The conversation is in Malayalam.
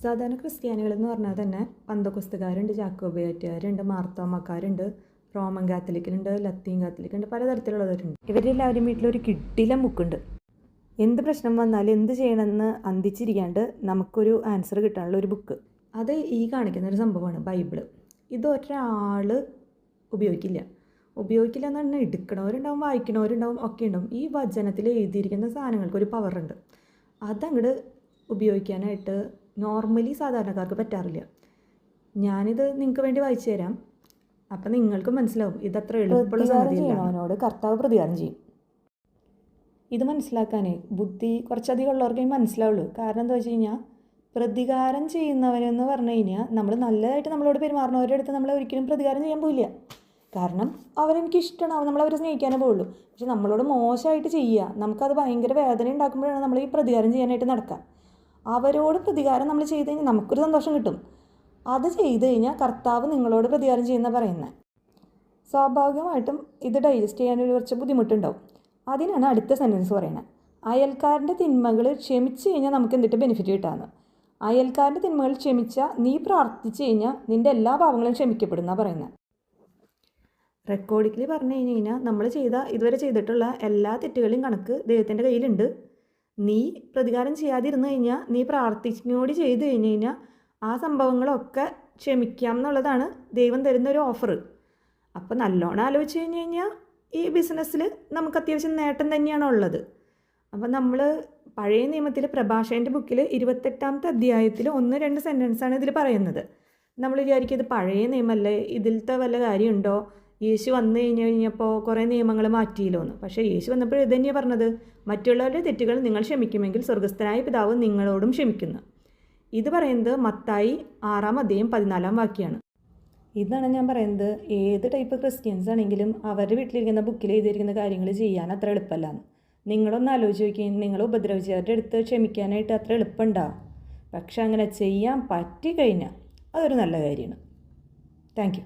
സാധാരണ ക്രിസ്ത്യാനികളെന്ന് പറഞ്ഞാൽ തന്നെ പന്തക്കൊസ്തുകാരുണ്ട്, ജാക്കോബയാറ്റുകാരുണ്ട്, മാർത്തോമാക്കാരുണ്ട്, റോമൻ കാത്തലിക്കുണ്ട്, ലത്തീൻ കാത്തലിക്കുണ്ട്, പലതരത്തിലുള്ളവരുണ്ട്. ഇവരെല്ലാവരും വീട്ടിലൊരു കിടിലം ബുക്കുണ്ട്. എന്ത് പ്രശ്നം വന്നാലും എന്ത് ചെയ്യണമെന്ന് അന്തിച്ചിരിക്കാണ്ട് നമുക്കൊരു ആൻസർ കിട്ടാനുള്ള ഒരു ബുക്ക്. അത് ഈ കാണിക്കുന്നൊരു സംഭവമാണ് ബൈബിള്. ഇതൊരാൾ ഉപയോഗിക്കില്ല എന്ന് പറഞ്ഞാൽ എടുക്കണവരുണ്ടാവും, വായിക്കണവരുണ്ടാവും, ഒക്കെ ഉണ്ടാവും. ഈ വചനത്തിൽ എഴുതിയിരിക്കുന്ന സാധനങ്ങൾക്കൊരു പവറുണ്ട്. അതങ്ങോട്ട് ഉപയോഗിക്കാനായിട്ട് നോർമലി സാധാരണക്കാർക്ക് പറ്റാറില്ല. ഞാനിത് നിങ്ങൾക്ക് വേണ്ടി വായിച്ചു തരാം. അപ്പം നിങ്ങൾക്ക് മനസ്സിലാവും ഇതത്ര എളുപ്പമുള്ള സംഗതിയല്ല. അവനോട് കർത്താവ് പ്രതികാരം ചെയ്യും. ഇത് മനസ്സിലാക്കാനേ ബുദ്ധി കുറച്ചധികം ഉള്ളവർക്കേ മനസ്സിലാവുള്ളൂ. കാരണം എന്താ വെച്ച് കഴിഞ്ഞാൽ, പ്രതികാരം ചെയ്യുന്നവരെന്ന് പറഞ്ഞു കഴിഞ്ഞാൽ നമ്മൾ നല്ലതായിട്ട് നമ്മളോട് പെരുമാറുന്നവരുടെ അടുത്ത് നമ്മൾ ഒരിക്കലും പ്രതികാരം ചെയ്യാൻ പോയില്ല. കാരണം അവരെനിക്ക് ഇഷ്ടമാണ്, നമ്മളവരെ സ്നേഹിക്കാനേ പോവുള്ളൂ. പക്ഷെ നമ്മളോട് മോശമായിട്ട് ചെയ്യുക, നമുക്കത് ഭയങ്കര വേദന ഉണ്ടാക്കുമ്പോഴാണ് നമ്മൾ ഈ പ്രതികാരം ചെയ്യാനായിട്ട് നടക്കുക. അവരോട് പ്രതികാരം നമ്മൾ ചെയ്ത് കഴിഞ്ഞാൽ നമുക്കൊരു സന്തോഷം കിട്ടും. അത് ചെയ്ത് കഴിഞ്ഞാൽ കർത്താവ് നിങ്ങളോട് പ്രതികാരം ചെയ്യുന്ന പറയുന്നത്. സ്വാഭാവികമായിട്ടും ഇത് ഡൈജസ്റ്റ് ചെയ്യാനൊരു കുറച്ച് ബുദ്ധിമുട്ടുണ്ടാവും. അതിനാണ് അടുത്ത സെൻറ്റൻസ് പറയുന്നത്. അയൽക്കാരൻ്റെ തിന്മകൾ ക്ഷമിച്ച് കഴിഞ്ഞാൽ നമുക്ക് എന്തിട്ട് ബെനിഫിറ്റ് കിട്ടാമെന്ന്. അയൽക്കാരൻ്റെ തിന്മകൾ ക്ഷമിച്ചാൽ നീ പ്രാർത്ഥിച്ച് കഴിഞ്ഞാൽ നിൻ്റെ എല്ലാ പാവങ്ങളും ക്ഷമിക്കപ്പെടുന്ന പറയുന്നത്. റെക്കോർഡിക്കലി പറഞ്ഞു കഴിഞ്ഞാൽ നമ്മൾ ഇതുവരെ ചെയ്തിട്ടുള്ള എല്ലാ തെറ്റുകളെയും കണക്ക് ദൈവത്തിൻ്റെ കയ്യിലുണ്ട്. നീ പ്രതികാരം ചെയ്യാതിരുന്നു കഴിഞ്ഞാൽ, നീ പ്രാർത്ഥിച്ചുകൂടി ചെയ്ത് കഴിഞ്ഞ് കഴിഞ്ഞാൽ ആ സംഭവങ്ങളൊക്കെ ക്ഷമിക്കാം എന്നുള്ളതാണ് ദൈവം തരുന്നൊരു ഓഫർ. അപ്പോൾ നല്ലോണം ആലോചിച്ച് കഴിഞ്ഞാൽ ഈ ബിസിനസ്സിൽ നമുക്ക് അത്യാവശ്യം നേട്ടം തന്നെയാണ് ഉള്ളത്. അപ്പം നമ്മൾ പഴയ നിയമത്തിൽ പ്രഭാഷകൻ്റെ ബുക്കിൽ 28ാമത്തെ അധ്യായത്തിൽ 1-2 സെൻറ്റൻസാണ് ഇതിൽ പറയുന്നത്. നമ്മൾ വിചാരിക്കും ഇത് പഴയ നിയമമല്ലേ, ഇതിലത്തെ വല്ല കാര്യമുണ്ടോ, യേശു വന്നു കഴിഞ്ഞപ്പോൾ കുറേ നിയമങ്ങൾ മാറ്റിയില്ലോ എന്ന്. പക്ഷേ യേശു വന്നപ്പോൾ ഇത് തന്നെയാണ് പറഞ്ഞത്, മറ്റുള്ളവരുടെ തെറ്റുകൾ നിങ്ങൾ ക്ഷമിക്കുമെങ്കിൽ സ്വർഗസ്ഥനായ പിതാവ് നിങ്ങളോടും ക്ഷമിക്കുന്നു. ഇത് പറയുന്നത് മത്തായി 6-ാം അധ്യായം 14-ാം വാക്യമാണ്. ഇതാണ് ഞാൻ പറയുന്നത്, ഏത് ടൈപ്പ് ക്രിസ്ത്യൻസ് ആണെങ്കിലും അവരുടെ വീട്ടിലിരിക്കുന്ന ബുക്കിൽ എഴുതിയിരിക്കുന്ന കാര്യങ്ങൾ ചെയ്യാൻ അത്ര എളുപ്പമല്ലാന്ന്. നിങ്ങളൊന്ന് ആലോചിച്ച് നോക്കിയും, നിങ്ങൾ ഉപദ്രവിച്ചവരുടെ അടുത്ത് ക്ഷമിക്കാനായിട്ട് അത്ര എളുപ്പമുണ്ടാവും. പക്ഷെ അങ്ങനെ ചെയ്യാൻ പറ്റിക്കഴിഞ്ഞാൽ അതൊരു നല്ല കാര്യമാണ്. Thank you.